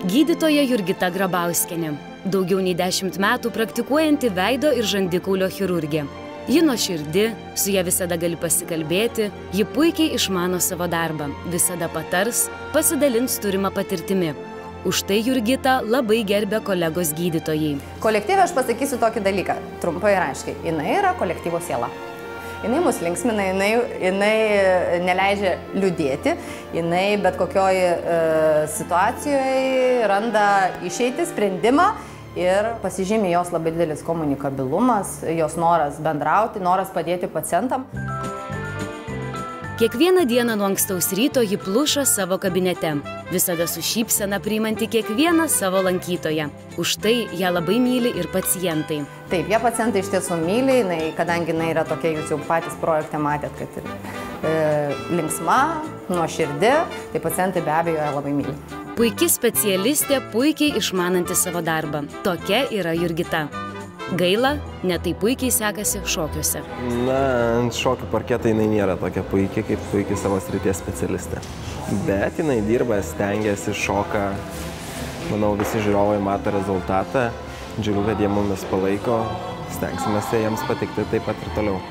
Gydytoja Jurgita Grabauskienė. Daugiau nei 10 metų praktikuojanti veido ir žandikaulio chirurgė. Ji nuoširdi, su ja visada gali pasikalbėti, ji puikiai išmano savo darbą, visada patars, pasidalins turimą patirtimi. Už tai Jurgita labai gerbia kolegos gydytojai. Kolektyve aš pasakysiu tokį dalyką, trumpai ir aiškiai. Jinai yra kolektyvo siela. Jinai mus linksmina, jinai neleidžia liūdėti, jinai bet kokioj situacijoje randa išeitį, sprendimą ir pasižymi jos labai didelis komunikabilumas, jos noras bendrauti, noras padėti pacientam. Kiekvieną dieną nuo ankstaus ryto ji pluša savo kabinete, visada su šypsena priimanti kiekvieną savo lankytoją. Už tai ją labai myli ir pacientai. Taip, ją pacientai iš tiesų myli, kadangi jinai yra tokia, jūs jau patys projekte matėt, kad linksma, nuoširdi, tai pacientai be abejo ją labai myli. Puiki specialistė, puikiai išmananti savo darbą. Tokia yra Jurgita. Gaila, netai puikiai sekasi šokiuose. Na, ant šokių parketo jinai nėra tokia puikiai, kaip puikiai savo srities specialistė. Bet jinai dirba, stengiasi, šoka. Manau, visi žiūrovai mato rezultatą. Džiugu, kad jie mumis palaiko. Stengsime jiems patikti taip pat ir toliau.